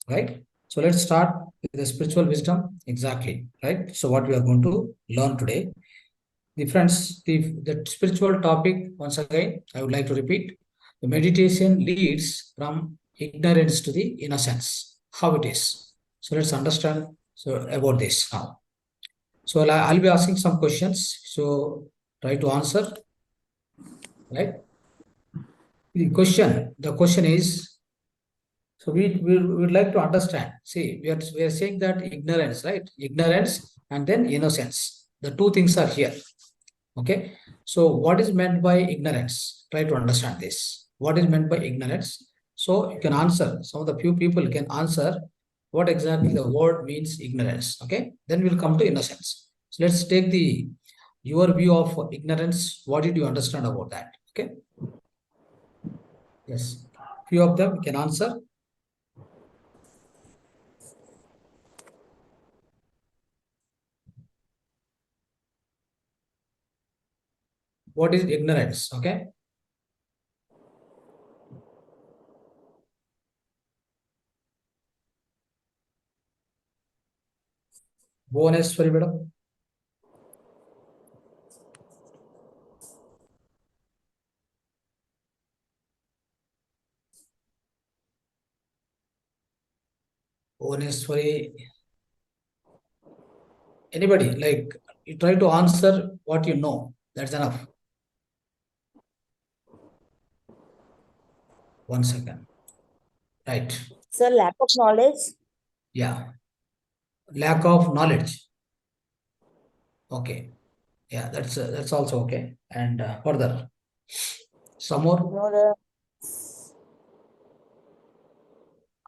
right? So let's start with the spiritual wisdom. Exactly, right? So what we are going to learn today. The friends, the spiritual topic, once again, I would like to repeat. The meditation leads from ignorance to the innocence. How it is. So let's understand about this now. So I'll be asking some questions. So try to answer, right? The question is, so we would like to understand. See, we are saying that ignorance, right? Ignorance and then innocence. The two things are here. Okay. So what is meant by ignorance? Try to understand this. What is meant by ignorance? So you can answer. Some of the few people can answer what exactly the word means ignorance. Okay. Then we'll come to innocence. So let's take the your view of ignorance. What did you understand about that? Okay. Yes. Few of them can answer. What is ignorance? Okay. Bhuvaneshwari, madam. Bhuvaneshwari. Anybody, like, you try to answer what you know. That's enough. 1 second. Right. So lack of knowledge. Yeah. Lack of knowledge. Okay. Yeah, that's also okay. And further, some more.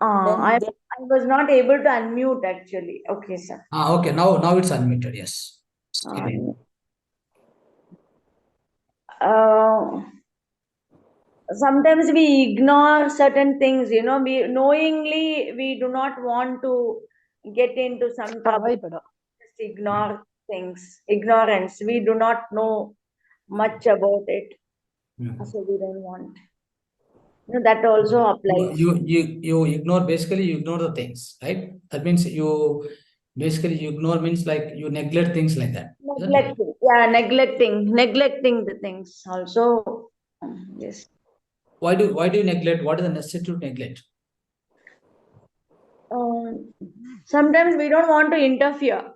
I was not able to unmute actually. Okay, sir. Okay. Now it's unmuted. Yes. Sometimes we ignore certain things, we knowingly we do not want to get into some trouble. Just ignore things. Ignorance. We do not know much about it. So we don't want. That also applies. You ignore, basically you ignore the things, right? That means you ignore means like you neglect things like that. Neglecting. Yeah, neglecting the things also. Yes. Why do you neglect? What is the necessity to neglect? Sometimes we don't want to interfere.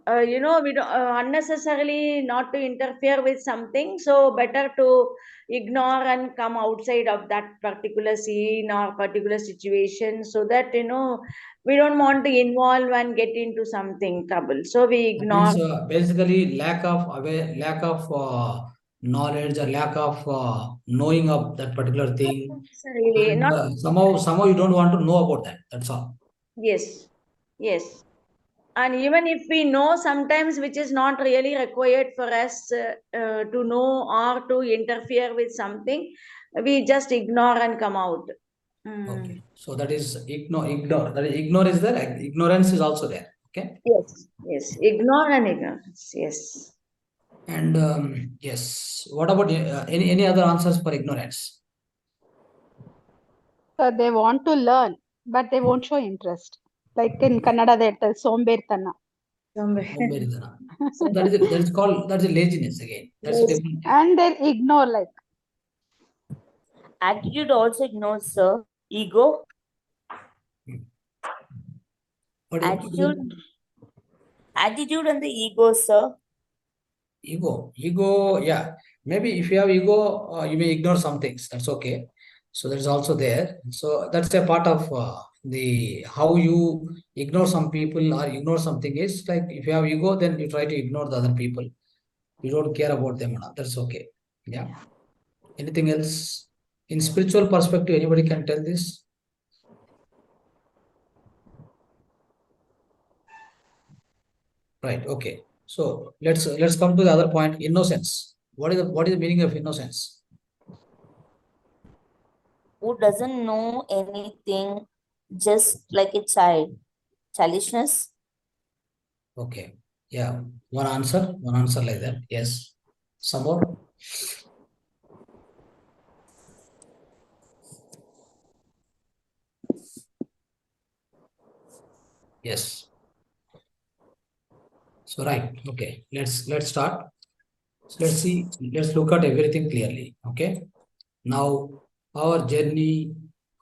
We don't unnecessarily not to interfere with something. So better to ignore and come outside of that particular scene or particular situation, so that we don't want to involve and get into something trouble. So we That ignore. means basically lack of knowledge or lack of knowing of that particular thing, Necessarily and not. somehow you don't want to know about that. That's all. Yes. Yes. And even if we know sometimes which is not really required for us to know or to interfere with something, we just ignore and come out. Okay, so that is ignore. That is ignore is there. Ignorance is also there. Okay. Yes, ignore and ignorance. Yes. And yes, what about any other answers for ignorance? So they want to learn, but they won't show interest. Like in Kannada, they tell sombertana. Somberiddhana. So that is called, that's a laziness again. That's a different thing. And they ignore, like. Attitude also ignores, sir. Ego. Attitude and the ego, sir. Ego, yeah. Maybe if you have ego, you may ignore some things. That's okay. So that's also there. So that's a part of the how you ignore some people or ignore something is like if you have ego, then you try to ignore the other people. You don't care about them. That's okay. Yeah. Anything else? In spiritual perspective, anybody can tell this? Right. Okay. So let's come to the other point. Innocence. What is the meaning of innocence? Who doesn't know anything, just like a child. Childishness. Okay. Yeah. One answer like that. Yes. Some more. Yes. So right. Okay. Let's start. So let's see. Let's look at everything clearly. Okay. Now our journey,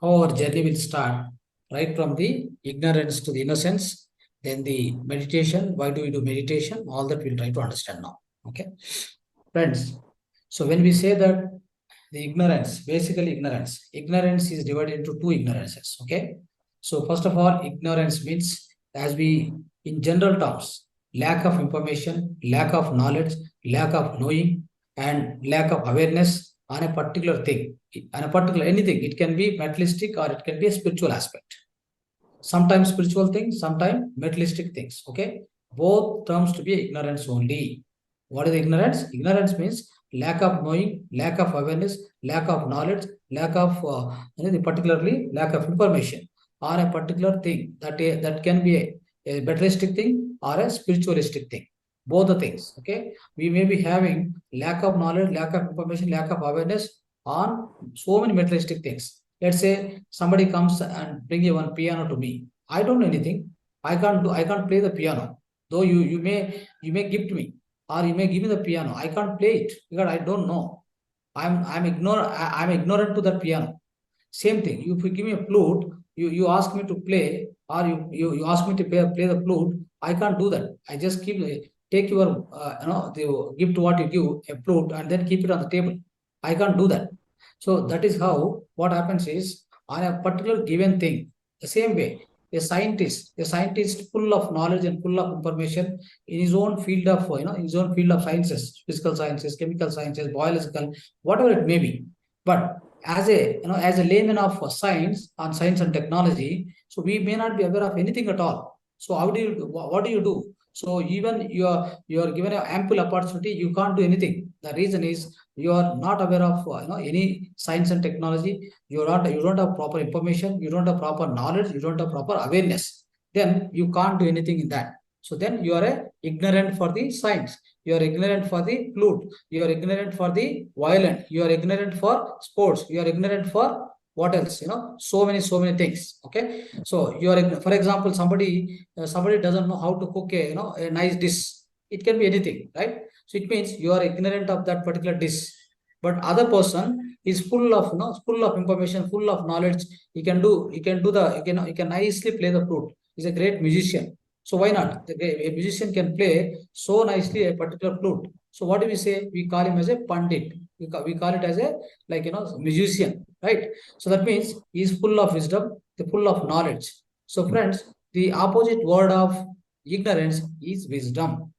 how our journey will start right from the ignorance to the innocence, then the meditation. Why do we do meditation? All that we'll try to understand now. Okay, friends. So when we say that the ignorance, basically ignorance is divided into two ignorances. Okay, so first of all, ignorance means, as we in general terms, lack of information, lack of knowledge, lack of knowing, and lack of awareness on a particular thing, on a particular anything. It can be materialistic or it can be a spiritual aspect. Sometimes spiritual things, sometimes materialistic things. Okay, both terms to be ignorance only. What is ignorance? Ignorance means lack of knowing, lack of awareness, lack of knowledge, lack of particularly lack of information on a particular thing. That can be a materialistic thing or a spiritualistic thing. Both the things. Okay, we may be having lack of knowledge, lack of information, lack of awareness on so many materialistic things. Let's say somebody comes and bring you one piano to me. I don't know anything. I can't play the piano. Though you may gift me or you may give me the piano. I can't play it because I don't know. I'm ignorant to that piano. Same thing. If you give me a flute, you ask me to play, or you ask me to play the flute. I can't do that. I just take your the gift what you give a flute and then keep it on the table. I can't do that. So that is how what happens is on a particular given thing. The same way, a scientist full of knowledge and full of information in his own field of in his own field of sciences, physical sciences, chemical sciences, biological, whatever it may be. But as a as a layman of science on science and technology, so we may not be aware of anything at all. So how do you what do you do? So even you are given an ample opportunity, you can't do anything. The reason is you are not aware of any science and technology. You don't have proper information, you don't have proper knowledge, you don't have proper awareness. Then you can't do anything in that. So then you are ignorant for the science, you are ignorant for the flute, you are ignorant for the violin, you are ignorant for sports, you are ignorant for what else, so many things. Okay, so you are, for example, somebody doesn't know how to cook a nice dish. It can be anything, right? So it means you are ignorant of that particular dish. But other person is full of full of information, full of knowledge. He can nicely play the flute. He's a great musician. So why not? A musician can play so nicely a particular flute. So what do we say? We call him as a pandit. We call it as a musician, right? So that means he is full of wisdom, full of knowledge. So friends, the opposite word of ignorance is wisdom.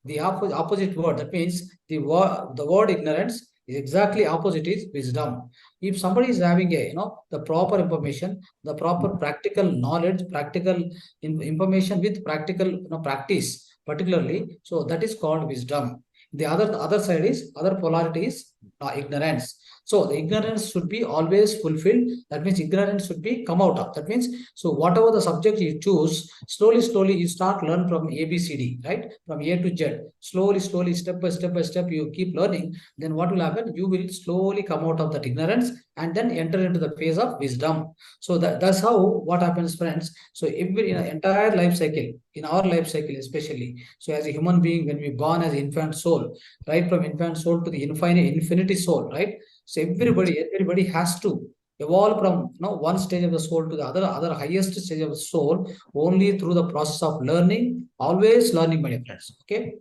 The opposite word, that means the word ignorance is exactly opposite is wisdom. If somebody is having a the proper information, the proper practical knowledge, practical information with practical practice particularly, so that is called wisdom. The other side is, other polarity is ignorance. So the ignorance should be always fulfilled. That means ignorance should be come out of. That means, so whatever the subject you choose, slowly you start learn from ABCD, right? From A to Z. Slowly, step by step, you keep learning. Then what will happen? You will slowly come out of that ignorance and then enter into the phase of wisdom. So that's how what happens, friends. So every entire life cycle, in our life cycle especially. So as a human being, when we born as infant soul, right from infant soul to the infinity soul, right? So everybody has to evolve from one stage of the soul to the other highest stage of the soul only through the process of learning, always learning, my friends. Okay,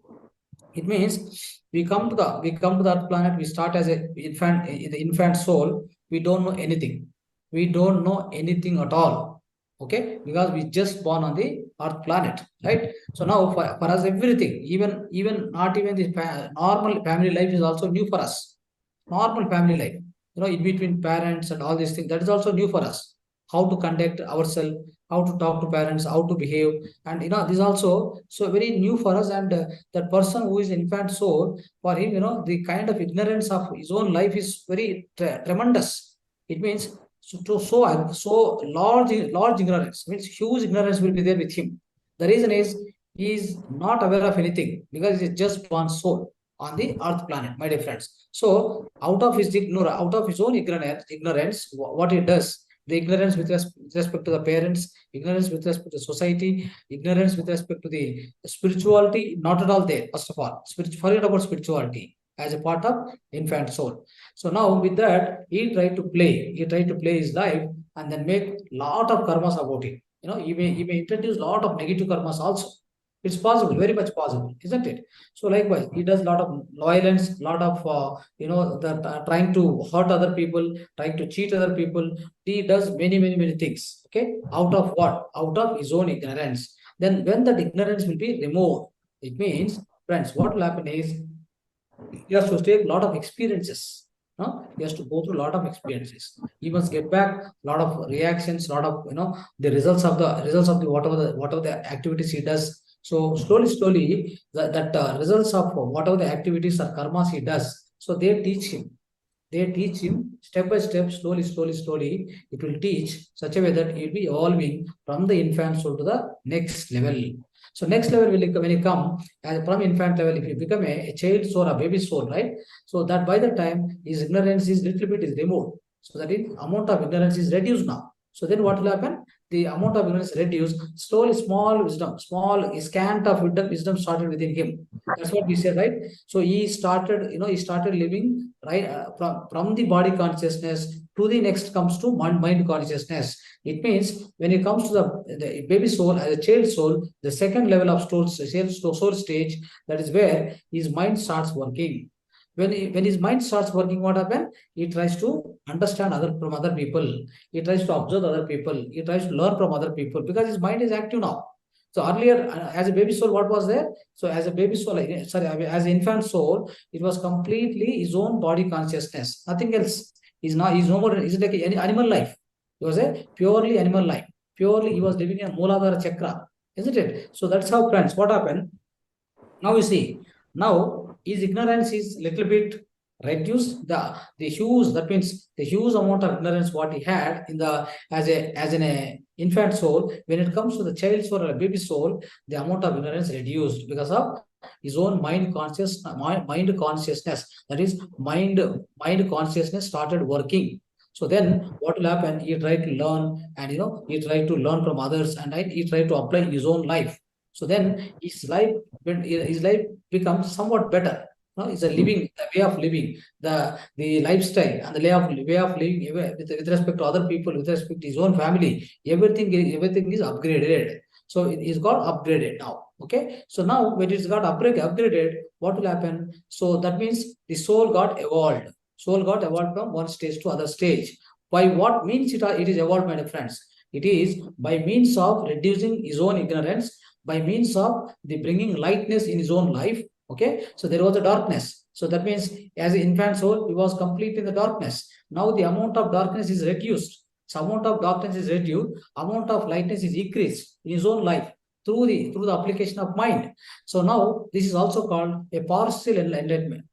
it means we come to that planet. We start as a infant, the infant soul. We don't know anything. We don't know anything at all. Okay, because we just born on the Earth planet, right? So now for us everything, even not even the normal family life is also new for us. Normal family life, in between parents and all these things, that is also new for us. How to conduct ourselves, how to talk to parents, how to behave, and this is also so very new for us. And that person who is infant soul, for him, the kind of ignorance of his own life is very tremendous. It means so large ignorance, means huge ignorance will be there with him. The reason is he is not aware of anything because he is just one soul on the Earth planet, my dear friends. So out of his own ignorance, what he does, The ignorance with respect to the parents, ignorance with respect to society, ignorance with respect to the spirituality, not at all there. First of all, forget about spirituality as a part of infant soul. So now with that, he tried to play. He tried to play his life and then make lot of karmas about it. He may introduce lot of negative karmas also. It's possible, very much possible, isn't it? So likewise, he does a lot of violence, lot of trying to hurt other people, trying to cheat other people. He does many things. Okay, out of what? Out of his own ignorance. Then when that ignorance will be removed, it means, friends, what will happen is he has to take a lot of experiences. No? He has to go through a lot of experiences. He must get back a lot of reactions, lot of the results of the whatever the activities he does. So slowly, that results of whatever the activities or karmas he does. So they teach him. They teach him step by step, slowly. It will teach such a way that he will be evolving from the infant soul to the next level. So next level will when you come from infant level, if you become a child soul, a baby soul, right? So that by the time his ignorance is little bit is removed. So that is amount of ignorance is reduced now. So then what will happen? The amount of ignorance reduced. Slowly, small wisdom, small scant of wisdom started within him. That's what we said, right? So he started, he started living right from the body consciousness to the next comes to mind consciousness. It means when it comes to the baby soul as a child soul, the second level of soul stage, that is where his mind starts working. When his mind starts working, what happens? He tries to understand from other people. He tries to observe other people. He tries to learn from other people because his mind is active now. So earlier, as a baby soul, what was there? So as a baby soul, as an infant soul, it was completely his own body consciousness, nothing else. He's no more. Is it like any animal life? It was a purely animal life. Purely, he was living in a Mooladhara chakra, isn't it? So that's how, friends, what happened? Now you see, now his ignorance is little bit reduced. The huge, that means the huge amount of ignorance what he had in the as an infant soul, when it comes to the child soul or a baby soul, the amount of ignorance reduced because of his own mind consciousness. That is mind consciousness started working. So then what will happen? He tried to learn and he tried to learn from others and he tried to apply in his own life. So then his life becomes somewhat better. It's a living, the way of living, the lifestyle and the way of living with respect to other people, with respect to his own family. Everything is upgraded. So it is got upgraded now. Okay. So now when it's got upgraded, what will happen? So that means the soul got evolved. Soul got evolved from one stage to other stage. By what means it is evolved, my friends? It is by means of reducing his own ignorance, by means of the bringing lightness in his own life. Okay, so there was a darkness. So that means as an infant soul, he was complete in the darkness. Now the amount of darkness is reduced. So amount of darkness is reduced, amount of lightness is increased in his own life through the application of mind. So now this is also called a partial enlightenment,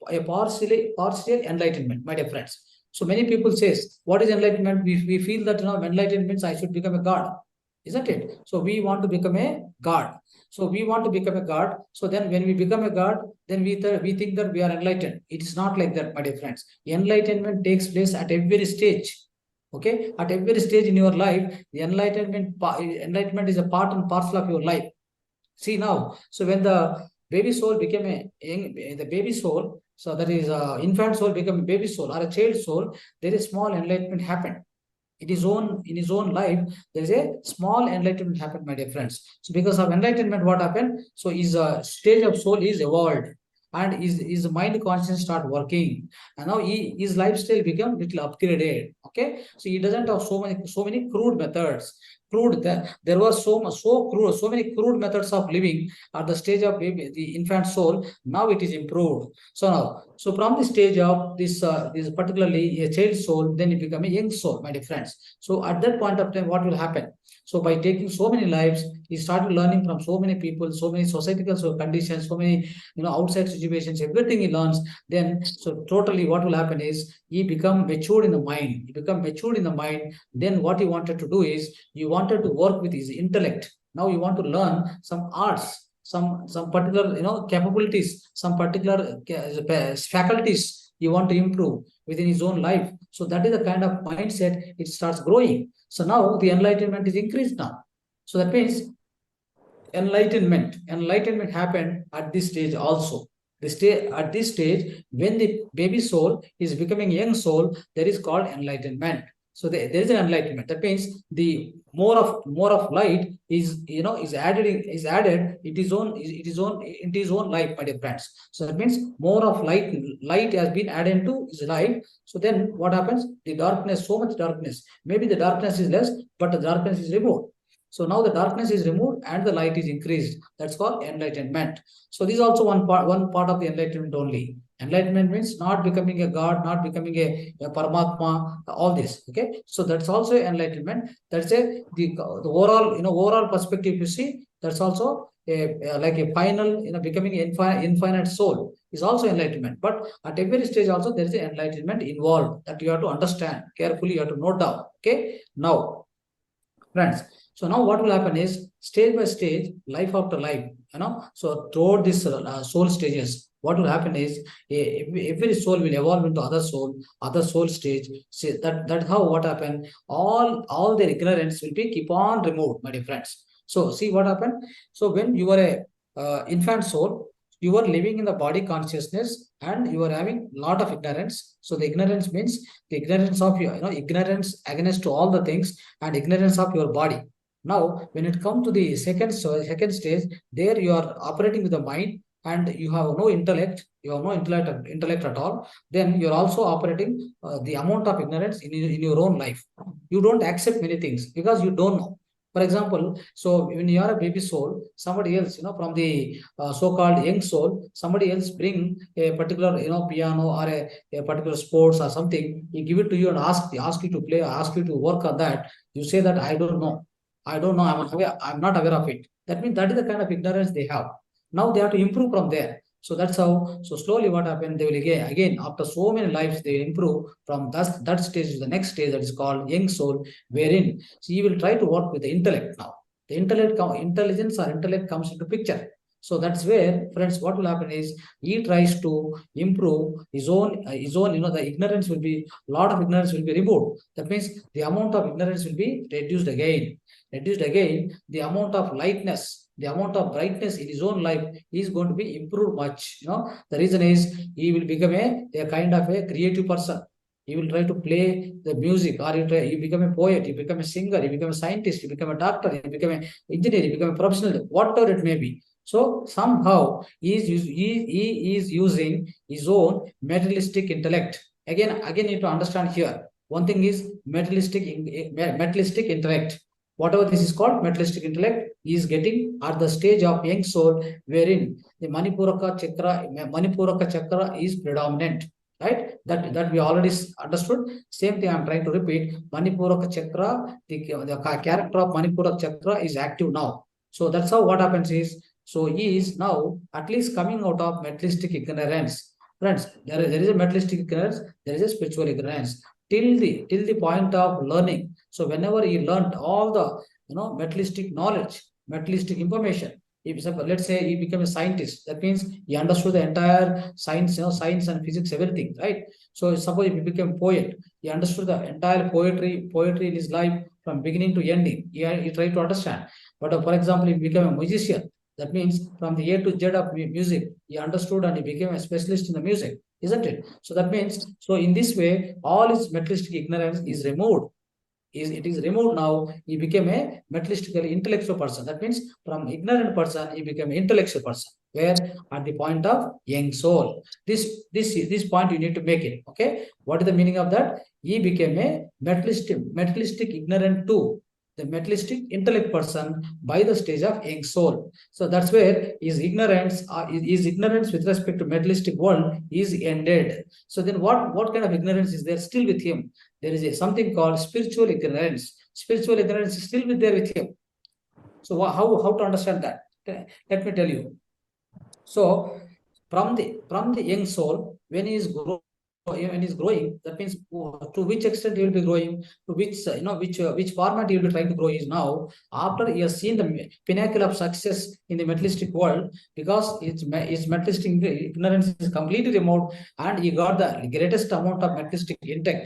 my dear friends. So many people says, what is enlightenment? We feel that enlightenment means I should become a god, isn't it? So we want to become a god. So we want to become a god. So then when we become a god, then we think that we are enlightened. It is not like that, my dear friends. Enlightenment takes place at every stage. Okay, at every stage in your life, the enlightenment is a part and parcel of your life. See now, so when the baby soul became the baby soul, so that is infant soul become a baby soul or a child soul, there is small enlightenment happened. In his own life, there is a small enlightenment happened, my dear friends. So because of enlightenment, what happened? So his stage of soul is evolved and his mind consciousness start working, and now his lifestyle become little upgraded. Okay, so he doesn't have so many crude methods. There was so many crude methods of living at the stage of the infant soul. Now it is improved. So from the stage of this particularly a child soul, then it become a young soul, my dear friends. So at that point of time, what will happen? So by taking so many lives, he started learning from so many people, so many societal conditions, so many outside situations, everything he learns. Then so totally what will happen is he become matured in the mind. Then what he wanted to do is he wanted to work with his intellect. Now you want to learn some arts, some particular capabilities, some particular faculties he want to improve within his own life. So that is the kind of mindset it starts growing. So now the enlightenment is increased now. So that means enlightenment happened at this stage also. At this stage, when the baby soul is becoming young soul, there is called enlightenment. So there is an enlightenment. That means the more of light is added it is own life, my dear friends. So that means more of light has been added to his life. So then what happens? The darkness, so much darkness. Maybe the darkness is less, but the darkness is removed. So now the darkness is removed and the light is increased. That's called enlightenment. So this is also one part of the enlightenment only. Enlightenment means not becoming a god, not becoming a paramatma, all this. Okay. So that's also enlightenment. That's the overall perspective you see. That's also like a final, becoming infinite soul is also enlightenment. But at every stage also there is an enlightenment involved that you have to understand carefully. You have to note down. Okay. Now, friends, so now what will happen is stage by stage, life after life, so throughout this soul stages, what will happen is every soul will evolve into other soul stage. See, that's how what happened. All their ignorance will be keep on removed, my dear friends. So see what happened. So when you are a infant soul, you are living in the body consciousness and you are having lot of ignorance. So the ignorance means the ignorance of ignorance against to all the things and ignorance of your body. Now, when it comes to the second stage, there you are operating with the mind and you have no intellect. You have no intellect at all. Then you are also operating the amount of ignorance in your own life. You don't accept many things because you don't know. For example, so when you are a baby soul, somebody else, from the so-called young soul, somebody else bring a particular, piano or a particular sports or something. He give it to you and ask you to play, ask you to work on that. You say that I don't know. I'm not aware of it. That means that is the kind of ignorance they have. Now they have to improve from there. So that's how. So slowly, what happened? They will again after so many lives, they will improve from that stage to the next stage that is called young soul, wherein he will try to work with the intellect now. The intelligence or intellect comes into picture. So that's where, friends, what will happen is he tries to improve his own. The ignorance will be a lot of ignorance will be removed. That means the amount of ignorance will be reduced again. The amount of lightness, the amount of brightness in his own life is going to be improved much. The reason is he will become a kind of a creative person. He will try to play the music, or he become a poet, he become a singer, he become a scientist, he become a doctor, he become an engineer, he become a professional, whatever it may be. So somehow he is using his own materialistic intellect. Again, need to understand here. One thing is materialistic intellect. Whatever this is called, materialistic intellect is getting at the stage of young soul, wherein the Manipuraka chakra is predominant. Right? That we already understood. Same thing I'm trying to repeat. Manipuraka chakra, the character of Manipuraka chakra is active now. So that's how what happens is, so he is now at least coming out of materialistic ignorance. Friends, there is a materialistic ignorance, there is a spiritual ignorance. Till the point of learning. So whenever he learned all the materialistic knowledge, materialistic information, if let's say he became a scientist, that means he understood the entire science, science and physics, everything, right? So suppose if he became a poet, he understood the entire poetry in his life from beginning to ending. He tried to understand. But for example, if he became a musician, that means from the A to Z of music, he understood and he became a specialist in the music, isn't it? So that means, so in this way, all his materialistic ignorance is removed. It is removed now. He became a materialistically intellectual person. That means from ignorant person, he became an intellectual person. Where at the point of young soul. This point you need to make it. Okay. What is the meaning of that? He became a materialistic ignorant too. The materialistic intellect person by the stage of young soul. So that's where his ignorance with respect to materialistic world is ended. So then what kind of ignorance is there still with him? There is something called spiritual ignorance. Spiritual ignorance is still there with him. So how to understand that? Let me tell you. So from the young soul, when he is growing when he's growing, that means to which extent he will be growing, to which which format he will be trying to grow is now after he has seen the pinnacle of success in the materialistic world, because his materialistic ignorance is completely removed, and he got the greatest amount of materialistic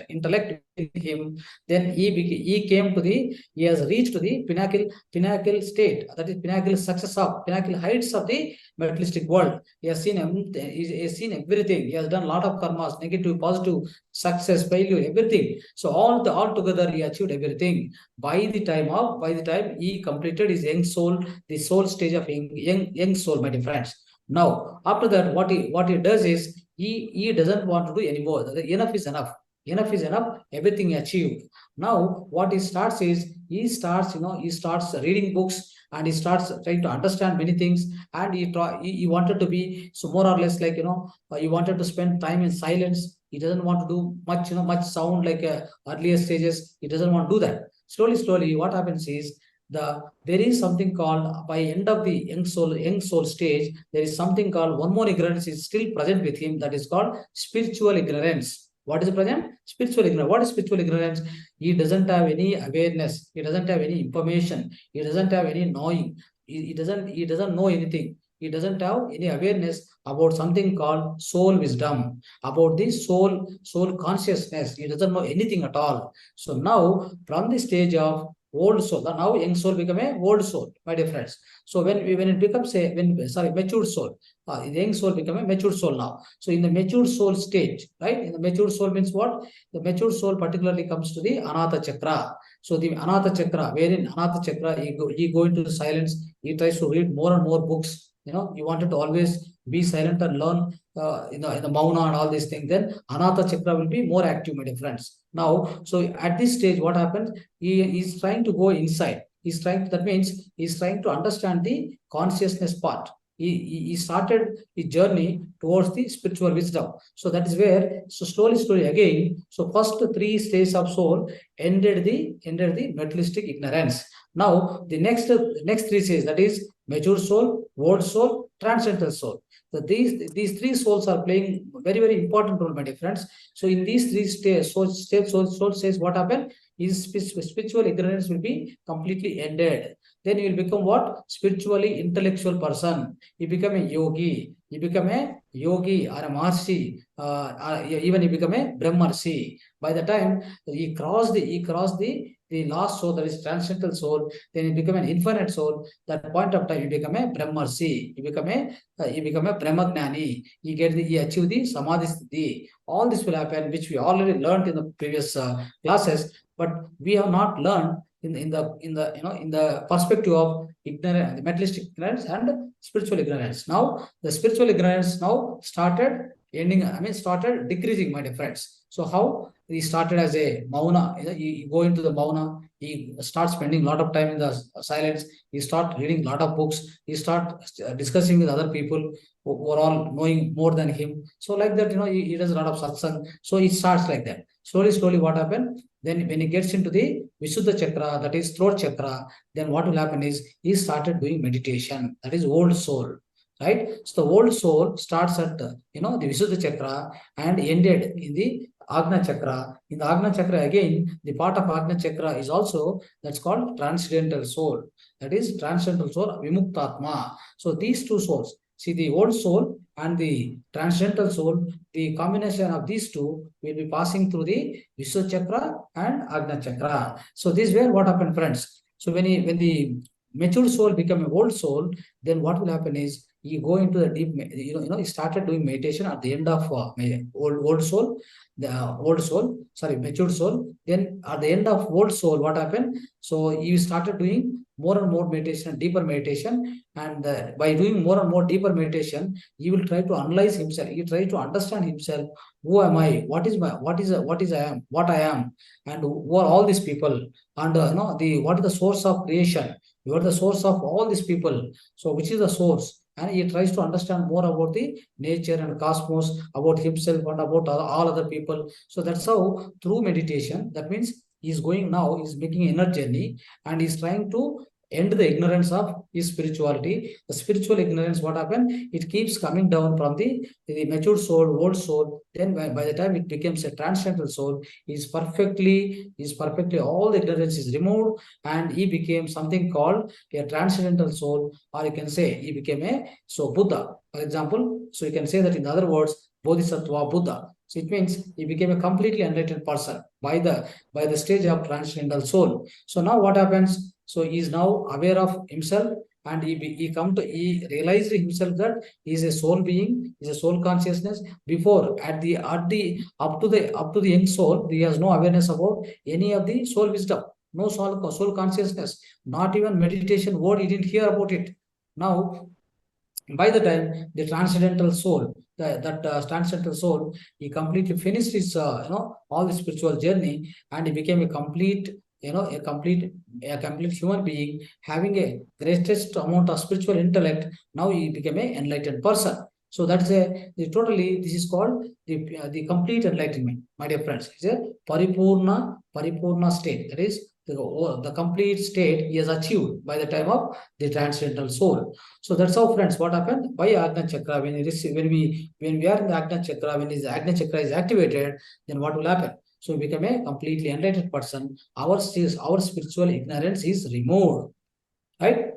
intellect in him. Then he came to he has reached the pinnacle state, that is pinnacle success of pinnacle heights of the materialistic world. He has seen everything. He has done a lot of karmas, negative, positive, success, failure, everything. So all together he achieved everything. By the time he completed his young soul, the soul stage of young soul, my dear friends. Now, after that, what he does is he doesn't want to do anymore. Enough is enough. Enough is enough. Everything achieved. Now, what he starts is he starts reading books, and he starts trying to understand many things, and he wanted to be, so more or less, like he wanted to spend time in silence. He doesn't want to do much sound, like earlier stages. He doesn't want to do that. Slowly what happens is, there is something called, by end of the young soul stage, there is something called, one more ignorance is still present with him, that is called spiritual ignorance. What is present? Spiritual ignorance. What is spiritual ignorance? He doesn't have any awareness. He doesn't have any information. He doesn't have any knowing. He doesn't know anything. He doesn't have any awareness about something called soul wisdom, about the soul consciousness. He doesn't know anything at all. So now, from the stage of old soul, now young soul become a old soul, my dear friends. So when it becomes matured soul, the young soul become a matured soul now. So in the matured soul stage, right? In the matured soul means what? The matured soul particularly comes to the Anahata Chakra. So the Anahata Chakra, wherein Anahata Chakra, he go into the silence. He tries to read more and more books. He wanted to always be silent and learn in the Mauna and all these things. Then Anahata Chakra will be more active, my dear friends. Now, so at this stage, what happens? He is trying to go inside. That means he's trying to understand the consciousness part. He started his journey towards the spiritual wisdom. So that is where, so slowly again, so first 3 stages of soul ended the materialistic ignorance. Now the next 3 stages, that is mature soul, old soul, transcendental soul. So these 3 souls are playing very important role, my dear friends. So in these 3 stages, soul says what happened is spiritual ignorance will be completely ended. Then you will become what? Spiritually intellectual person. You become a yogi. You become a yogi or a Maharshi. Even you become a Brahmarshi. By the time he crossed the last soul, that is transcendental soul, then you become an infinite soul. That point of time, you become a Brahmarshi. You become a Brahmagnani. You achieve the Samadhi Sthiti. All this will happen, which we already learned in the previous classes, but we have not learned in the perspective of ignorance, materialistic ignorance and spiritual ignorance. Now the spiritual ignorance now started decreasing, my dear friends. So how? He started as a mauna. You go into the mauna. He starts spending a lot of time in the silence. He start reading a lot of books. He start discussing with other people who are all knowing more than him. So like that, he does a lot of satsang. So he starts like that. Slowly, what happened? Then when he gets into the Visuddha Chakra, that is throat chakra, then what will happen is he started doing meditation. That is old soul, right? So the old soul starts at the Visuddha Chakra and ended in the Agna Chakra. In the Agna Chakra, again, the part of Agna Chakra is also, that's called transcendental soul. That is transcendental soul, Vimuktatma. So these 2 souls, see, the old soul and the transcendental soul, the combination of these 2 will be passing through the Visuddha Chakra and Agna Chakra. So this is where what happened, friends. So when the mature soul become an old soul, then what will happen is you go into the deep, he started doing meditation at the end of old soul, matured soul. Then at the end of old soul, what happened? So you started doing more and more meditation, deeper meditation, and by doing more and more deeper meditation, he will try to analyze himself. He try to understand himself. Who am I? What is I am? What I am? And who are all these people? And what is the source of creation? You are the source of all these people. So which is the source? And he tries to understand more about the nature and cosmos, about himself and about all other people. So that's how, through meditation, that means he's making an inner journey, and he's trying to end the ignorance of his spirituality. The spiritual ignorance, what happened? It keeps coming down from the mature soul, old soul. Then by the time it becomes a transcendental soul, is perfectly, all the ignorance is removed, and he became something called a transcendental soul, or you can say he became a Buddha, for example. So you can say that in other words, Bodhisattva Buddha. So it means he became a completely enlightened person by the stage of transcendental soul. So now what happens? So he is now aware of himself, and he realized himself that he is a soul being, is a soul consciousness. Before, up to the young soul, he has no awareness about any of the soul wisdom, no soul consciousness, not even meditation word he didn't hear about it. Now, by the time the transcendental soul, transcendental soul, he completely finished his all the spiritual journey, and he became a complete, a complete human being, having a greatest amount of spiritual intellect. Now he became an enlightened person. So that's this is called the complete enlightenment, my dear friends. It's a paripurna state. That is the complete state he has achieved by the time of the transcendental soul. So that's how, friends, what happened by Agna Chakra. When we are in the Agna Chakra, when the Agna Chakra is activated, then what will happen? So we become a completely enlightened person. Our spiritual ignorance is removed. Right?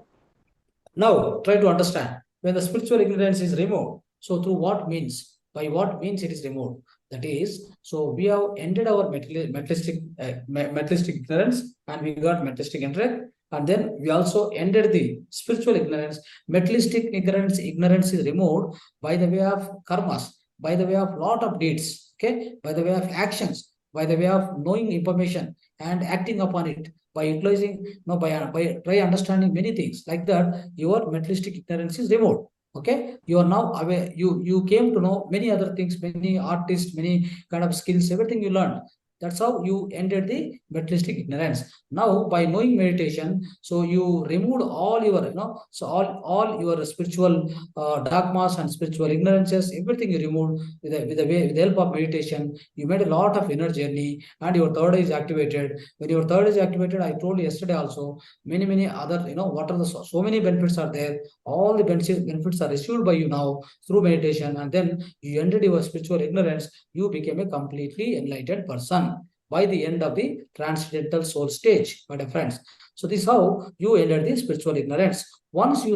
Now try to understand, when the spiritual ignorance is removed, so through what means? By what means it is removed? That is, so we have ended our materialistic ignorance, and we got materialistic intellect, and then we also ended the spiritual ignorance. Materialistic ignorance is removed by the way of karmas, by the way of lot of deeds, okay, by the way of actions, by the way of knowing information and acting upon it, by utilizing, by understanding many things like that, your materialistic ignorance is removed. Okay, you are now aware. You came to know many other things, many artists, many kind of skills, everything you learned. That's how you ended the materialistic ignorance. Now, by knowing meditation, so you removed all your, so all your spiritual dogmas and spiritual ignorances, everything you removed with the help of meditation. You made a lot of inner journey, and your third eye is activated. When your third eye is activated, I told you yesterday also, many other, what are the so many benefits are there. All the benefits are received by you now through meditation, and then you ended your spiritual ignorance. You became a completely enlightened person by the end of the transcendental soul stage, my dear friends. So this is how you ended the spiritual ignorance. Once you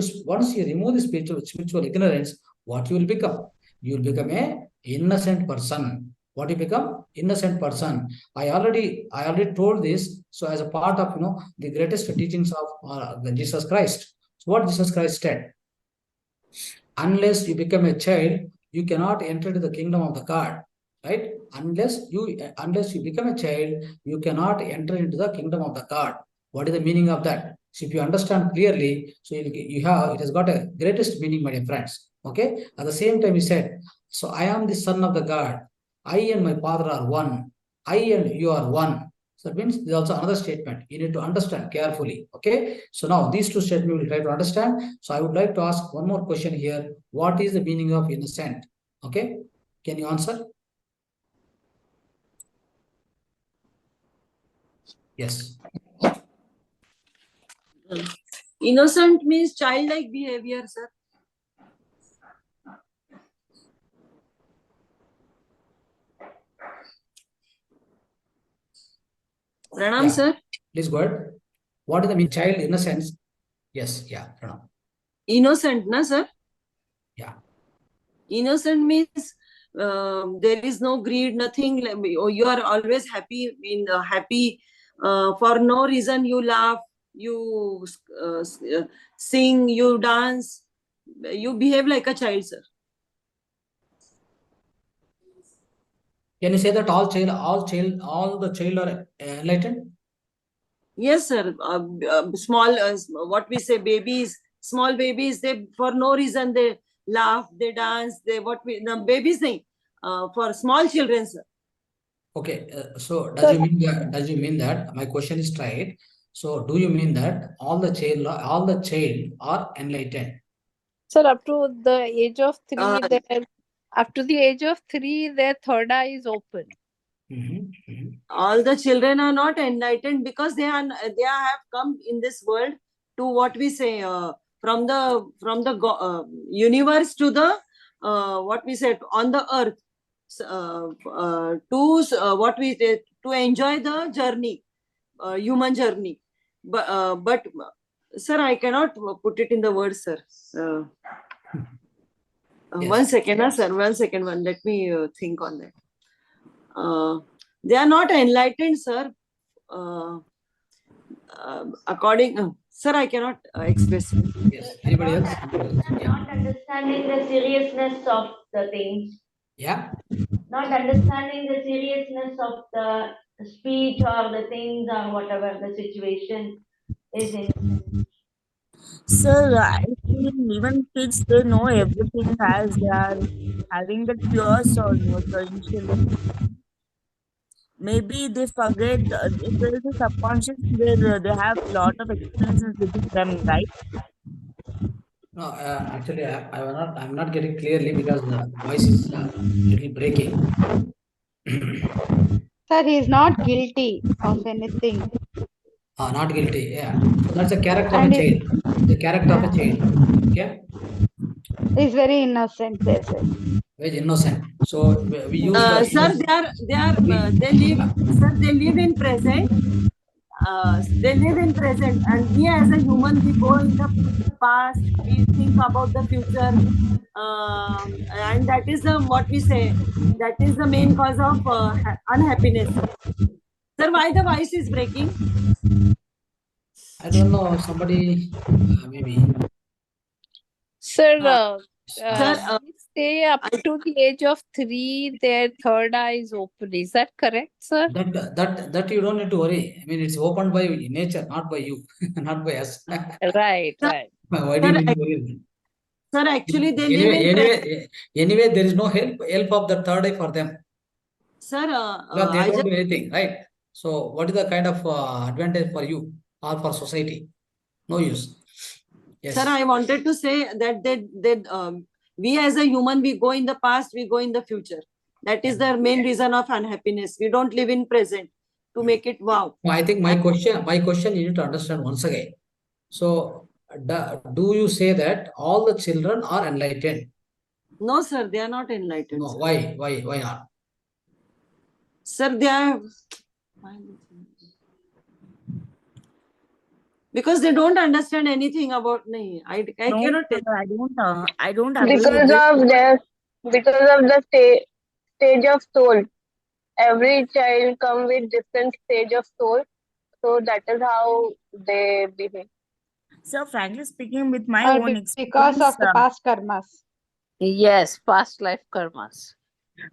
remove the spiritual ignorance, what you will become? You will become a innocent person. What you become? Innocent person. I already told this. So as a part of the greatest teachings of Jesus Christ. So what Jesus Christ said: unless you become a child, you cannot enter into the kingdom of the God. Right? Unless you become a child, you cannot enter into the kingdom of the God. What is the meaning of that? So if you understand clearly, so it has got a greatest meaning, my dear friends. Okay. At the same time, he said, so I am the son of the God. I and my father are one. I and you are one. So that means there's also another statement. You need to understand carefully. Okay. So now these two statements we will try to understand. So I would like to ask one more question here. What is the meaning of innocent? Okay. Can you answer? Yes. Innocent means childlike behavior, sir. Pranam, sir. Please go ahead. What is the mean child innocence? Yes, yeah, Pranam. Innocent, na, sir? Yeah. Innocent means there is no greed, nothing. You are always happy, happy for no reason. You laugh, you sing, you dance, you behave like a child, sir. Can you say that all the child are enlightened? Yes, sir. Small, what we say, babies, small babies, they for no reason they laugh, they dance, the babies thing for small children, sir. Okay, so does you mean that my question is straight? So do you mean that all the child are enlightened? Sir, up to the age of 3, Uh, their third eye is open. all the children are not enlightened because they have come in this world to what we say, from the universe to the what we say on the earth, what we say, to enjoy the journey, human journey. But sir, I cannot put it in the words, sir. Yes. 1 second, sir. 1 second. Let me think on that. They are not enlightened, sir. According, sir, I cannot express. Yes. Anybody else? Not understanding the seriousness of the things. Yeah. Not understanding the seriousness of the speech or the things or whatever the situation is in. Sir, I feel even kids, they know everything as they are having that pure soul nurture initially. Maybe they forget, there is a subconscious where they have lot of experiences within them, right? No, actually, I'm not getting clearly because the voice is little breaking. Sir, he is not guilty of anything. Not guilty. Yeah. So that's a character of a And child. The character of a child. Okay. he's very innocent, they say. Very innocent. So we use the Sir, they live in present. They live in present, and we as a human, we go in the past, we think about the future, and that is what we say, that is the main cause of unhappiness. Sir, why the voice is breaking? I don't know, somebody maybe. Sir, Sir, they say up to the age of 3, their third eye is open. Is that correct, sir? That you don't need to worry. I mean, it's opened by nature, not by you, not by us. Right, right. Why do you need to worry? Sir, actually, they live in present. Anyway, there is no help of the third eye for them. Sir, Because they don't do anything, right? So, what is the kind of advantage for you or for society? No use. Yes. Sir, I wanted to say that we as a human, we go in the past, we go in the future. That is the main reason of unhappiness. We don't live in present to make it wow. I think my question you need to understand once again. So, do you say that all the children are enlightened? No, sir, they are not enlightened. No, sir. why not? Sir, they are, because they don't understand anything about. I No, cannot tell. sir, I don't agree with Because of the stage of soul. Every child come with different stage of soul, so that is how they behave. So, frankly speaking, with my Or own because of experience, the past karmas. Yes, past life karmas.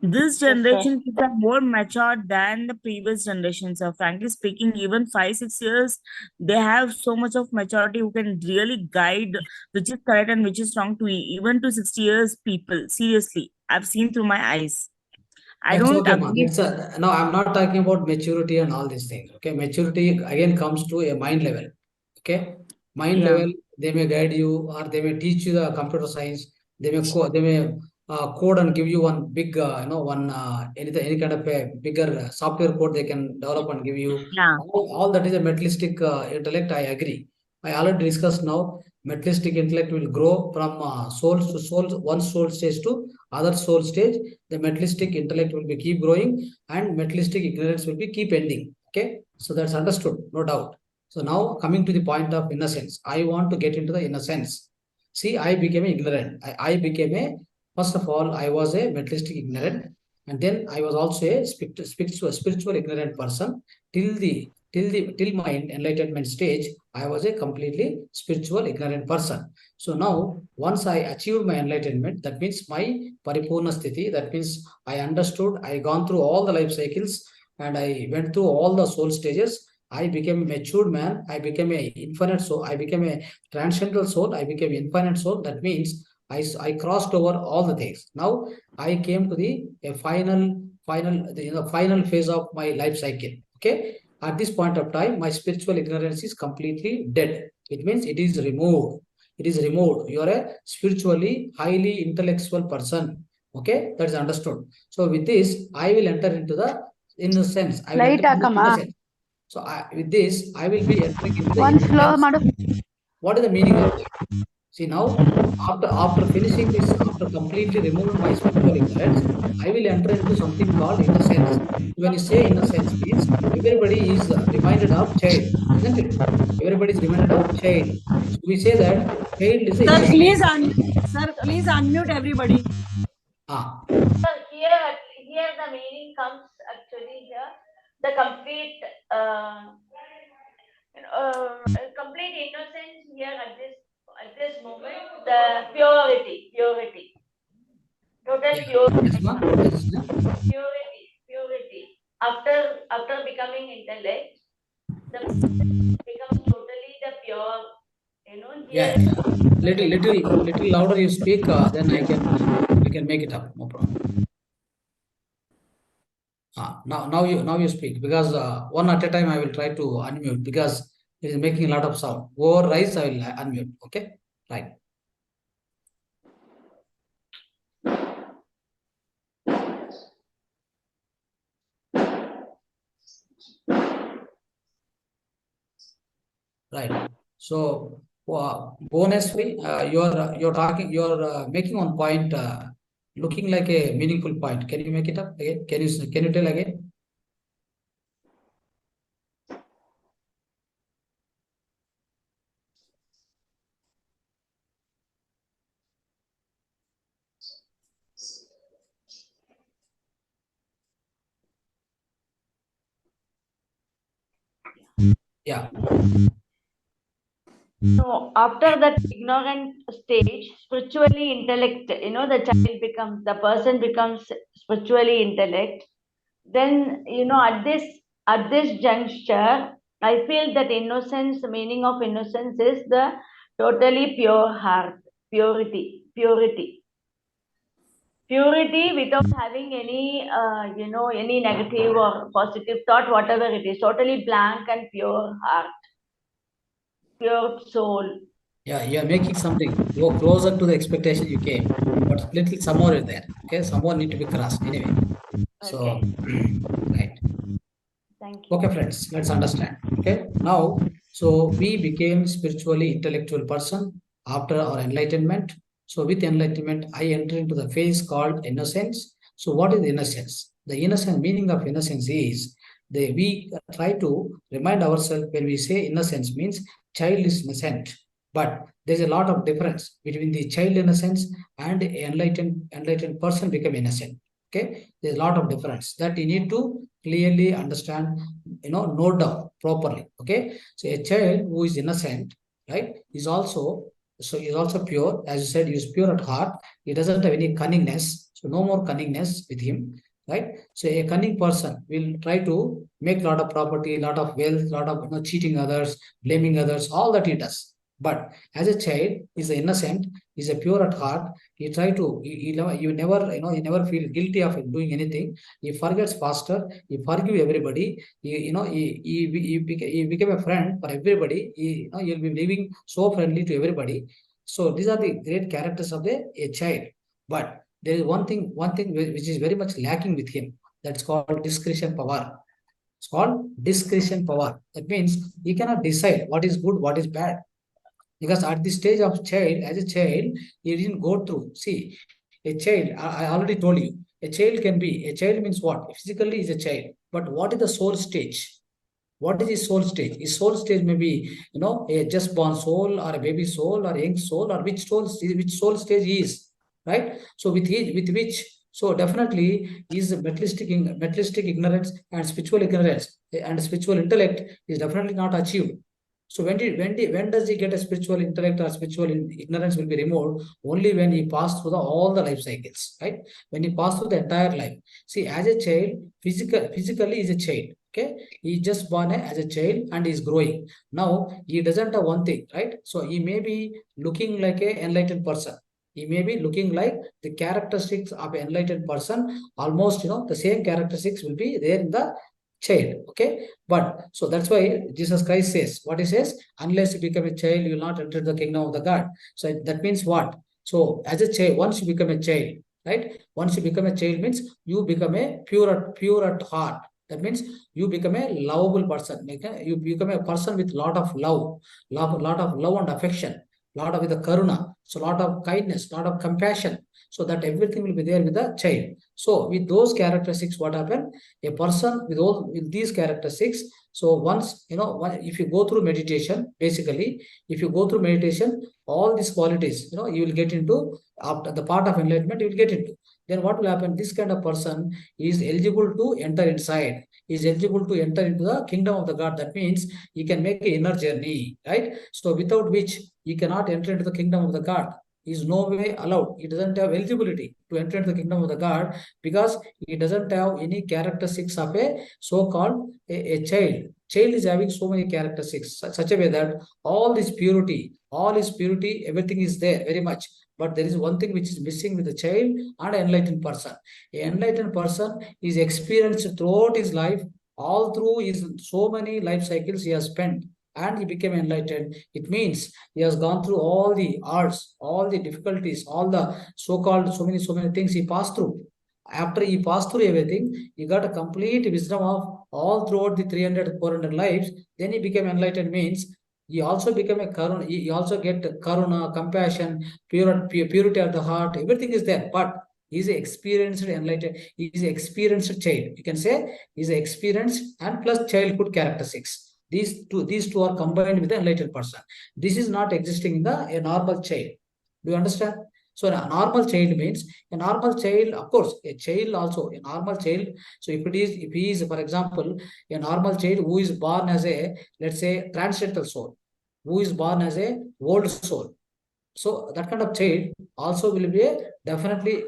this sir. generation kids are more matured than the previous generations. So, frankly speaking, even 5-6 years, they have so much of maturity who can really guide which is correct and which is wrong to even to 60 years people. Seriously, I've seen through my eyes. I That's don't okay, ma'am. agree. No, I'm not talking about maturity and all these things. Okay, maturity again comes to a mind level. Okay, mind Yeah. level, they may guide you or they may teach you the computer science. They may code and give you one big any kind of a bigger software code they can develop and give you. Yeah. All that is a materialistic intellect. I agree. I already discussed now. Materialistic intellect will grow from soul to soul, one soul stage to other soul stage. The materialistic intellect will be keep growing and materialistic ignorance will be keep ending. Okay, so that's understood, no doubt. So now coming to the point of innocence, I want to get into the innocence. See, I became ignorant. I became first of all, I was a materialistic ignorant, and then I was also a spiritual ignorant person till my enlightenment stage. I was a completely spiritual ignorant person. So now, once I achieved my enlightenment, that means my paripurna sthiti, that means I understood, I gone through all the life cycles and I went through all the soul stages. I became a matured man. I became a infinite soul. I became a transcendental soul. I became infinite soul. That means I crossed over all the things. Now I came to the final phase of my life cycle. Okay. At this point of time, my spiritual ignorance is completely dead. It means it is removed. It is removed. You are a spiritually highly intellectual person. Okay, that is understood. So with this, I will enter into the innocence. I will Light enter into the akama. innocence. So with this, I will be entering into the One slow innocence. madu. What is the meaning of that? See, now, after finishing this, after completely removing my spiritual ignorance, I will enter into something called innocence. When you say innocence means everybody is reminded of child, isn't it? Everybody is reminded of child. So we say that child is Sir, innocent. please unmute everybody. Ah, So here the meaning comes actually here, the complete complete innocence here at this moment, the purity, total yeah. purity, Yes, ma'am. Yes, ma'am. purity. After becoming intellect, the person becomes totally the pure. Yeah, Here yeah. Little louder you speak, then I can make it up. No problem. Now you speak, because one at a time I will try to unmute, because it is making a lot of sound. Over rise, I will unmute. Okay, right. Right. So, bonusly, you're making one point, looking like a meaningful point. Can you make it up again? Can you tell again? Yeah. So after that ignorant stage, spiritually intellect, the person becomes spiritually intellect. Then, at this juncture, I feel that innocence, the meaning of innocence is the totally pure heart, purity without having any negative or positive thought, whatever it is, totally blank and pure heart, pure soul. Yeah, you are making something go closer to the expectation you came, but little somewhere is there. Okay, somewhere need to be crossed anyway. Okay, So, right. thank you. Okay, friends, let's understand. Okay, now, so we became spiritually intellectual person after our enlightenment. So with enlightenment, I enter into the phase called innocence. So what is innocence? The innocent meaning of innocence is we try to remind ourselves when we say innocence means child is innocent. But there's a lot of difference between the child innocence and enlightened person become innocent. Okay, there's a lot of difference that you need to clearly understand, note down properly. Okay, so a child who is innocent, right, is also pure. As you said, he is pure at heart. He doesn't have any cunningness, so no more cunningness with him, right? So a cunning person will try to make a lot of property, lot of wealth, lot of cheating others, blaming others, all that he does. But as a child, he's innocent, he's a pure at heart. He try to you never feel guilty of doing anything. He forgets faster. He forgive everybody. He became a friend for everybody. He'll be living so friendly to everybody. So these are the great characters of a child. But there is one thing which is very much lacking with him. That's called discretion power. It's called discretion power. That means he cannot decide what is good, what is bad, because at the stage of child, as a child, he didn't go through. See, a child, I already told you, a child means what? Physically is a child, but what is the soul stage? What is his soul stage? His soul stage may be, a just born soul or a baby soul or a young soul, or which soul stage he is, right? So with which, so definitely is materialistic ignorance and spiritual ignorance and spiritual intellect is definitely not achieved. So when does he get a spiritual intellect or spiritual ignorance will be removed? Only when he passed through all the life cycles, right? When he passed through the entire life. See, as a child, physically is a child. Okay, he just born as a child and is growing. Now he doesn't have one thing, right? So he may be looking like a enlightened person. He may be looking like the characteristics of an enlightened person. Almost, the same characteristics will be there in the child. Okay, but so that's why Jesus Christ says, what he says, unless you become a child, you will not enter the kingdom of the God. So that means what? So as a child, once you become a child, right? Once you become a child means you become a pure at heart. That means you become a lovable person. You become a person with lot of love and affection, lot of with the karuna, so lot of kindness, lot of compassion. So that everything will be there with the child. So with those characteristics, what happen? A person with these characteristics. So once if you go through meditation, basically, if you go through meditation, all these qualities, you will get into after the part of enlightenment. You will get into. Then what will happen? This kind of person is eligible to enter inside. Is eligible to enter into the kingdom of the God. That means he can make an inner journey, right? So without which he cannot enter into the kingdom of the God. He is no way allowed. He doesn't have eligibility to enter into the kingdom of the God because he doesn't have any characteristics of a so-called a child. Child is having so many characteristics, such a way that all is purity, everything is there very much. But there is one thing which is missing with the child and an enlightened person. An enlightened person is experienced throughout his life, all through his so many life cycles he has spent, and he became enlightened. It means he has gone through all the arts, all the difficulties, all the so-called so many things he passed through. After he passed through everything, he got a complete wisdom of all throughout the 300, 400 lives. Then he became enlightened, means he also became a karuna. He also get karuna, compassion, purity of the heart. Everything is there, but he's an experienced enlightened. He is an experienced child. You can say he's an experienced and plus childhood characteristics. These two are combined with the enlightened person. This is not existing in a normal child. Do you understand? So a normal child means a normal child, of course, a child also, a normal child. So if he is, for example, a normal child who is born as a, let's say, transcendental soul, who is born as a old soul. So that kind of child also will be definitely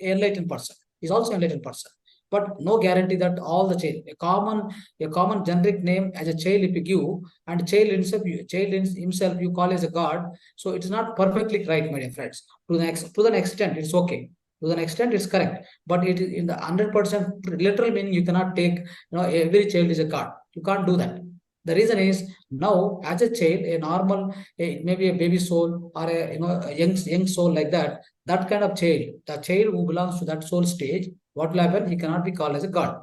enlightened person. He's also enlightened person. But no guarantee that all the child, a common generic name as a child if you give, and child himself you call as a god. So it is not perfectly right, my dear friends. To the extent it's okay. To the extent it's correct. But it is in the 100% literal meaning, you cannot take every child is a god. You can't do that. The reason is now as a child, a normal, maybe a baby soul or a young soul like that, that kind of child, the child who belongs to that soul stage, what will happen? He cannot be called as a god.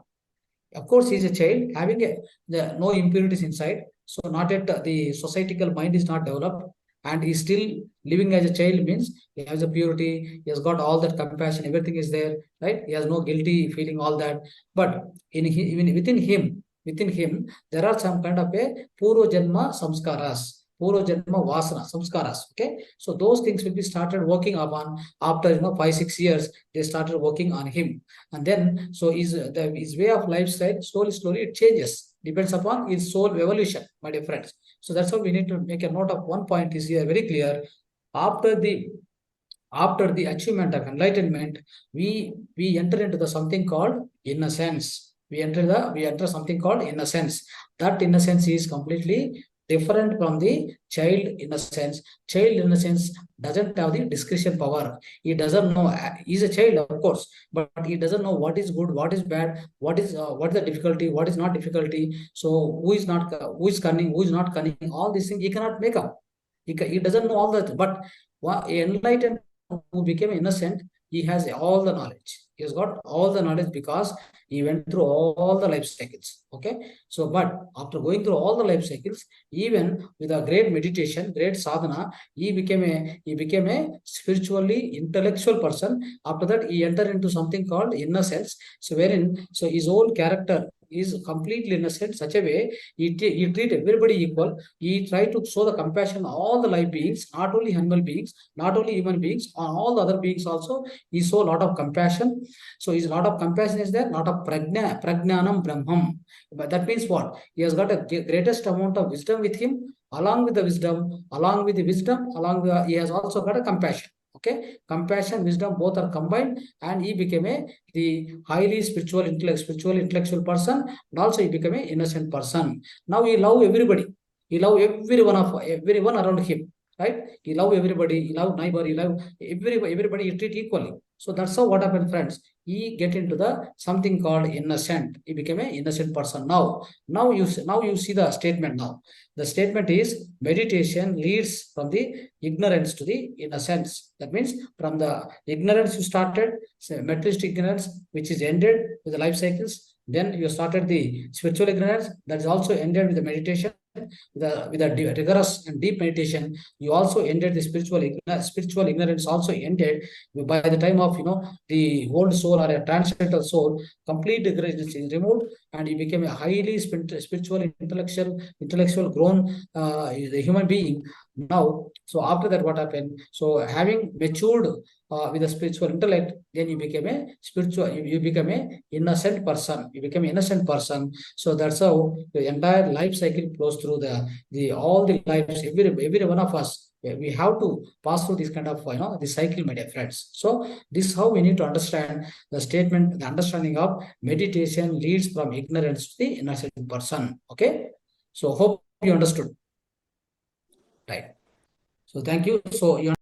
Of course, he is a child having no impurities inside. So not yet the societal mind is not developed, and he's still living as a child, means he has a purity, he has got all that compassion, everything is there, right? He has no guilty feeling, all that. But even within him, there are some kind of a purva janma samskaras. Purva janma vasana samskaras. Okay, so those things will be started working upon after 5-6 years. They started working on him, and then so his way of lifestyle slowly it changes, depends upon his soul evolution, my dear friends. So that's how we need to make a note of one point is here very clear. After the achievement of enlightenment, we enter into the something called innocence. We enter something called innocence. That innocence is completely different from the child innocence. Child innocence doesn't have the discretion power. He doesn't know. He's a child, of course, but he doesn't know what is good, what is bad, what is the difficulty, what is not difficulty. So who is cunning, who is not cunning. All these things he cannot make up. He doesn't know all that. But enlightened who became innocent, he has all the knowledge. He has got all the knowledge because he went through all the life cycles. Okay. So, but after going through all the life cycles, even with a great meditation, great sadhana, he became a spiritually intellectual person. After that, he entered into something called innocence. So his whole character is completely innocent, such a way he treat everybody equal. He tried to show the compassion on all the life beings, not only animal beings, not only human beings, on all the other beings also. He saw a lot of compassion. So his lot of compassion is there, lot of prajnanam brahmam. But that means what? He has got a greatest amount of wisdom with him. Along with the wisdom, he has also got a compassion. Okay, compassion, wisdom, both are combined, and he became the highly spiritual intellectual person, and also he became an innocent person. Now he love everybody. He love everyone around him. right? You love everybody, you love neighbor, you love everybody, you treat equally. So that's how what happened, friends. He get into the something called innocent. He became an innocent person. Now you see the statement now. The statement is meditation leads from the ignorance to the innocence. That means from the ignorance you started, materialistic ignorance, which is ended with the life cycles. Then you started the spiritual ignorance, that is also ended with the meditation. With a rigorous and deep meditation, you also ended the spiritual ignorance also ended by the time of the old soul or a transcendental soul. Complete ignorance is removed, and you became a highly spiritual, intellectual grown the human being now. So after that, what happened? So having matured with a spiritual intellect, then you became a spiritual. You become a innocent person. You become an innocent person. So that's how the entire life cycle flows through the all the lives. Every one of us, we have to pass through this kind of the cycle, my dear friends. So this is how we need to understand the statement. The understanding of meditation leads from ignorance to the innocent person. Okay. So hope you understood. Right. So thank you. So you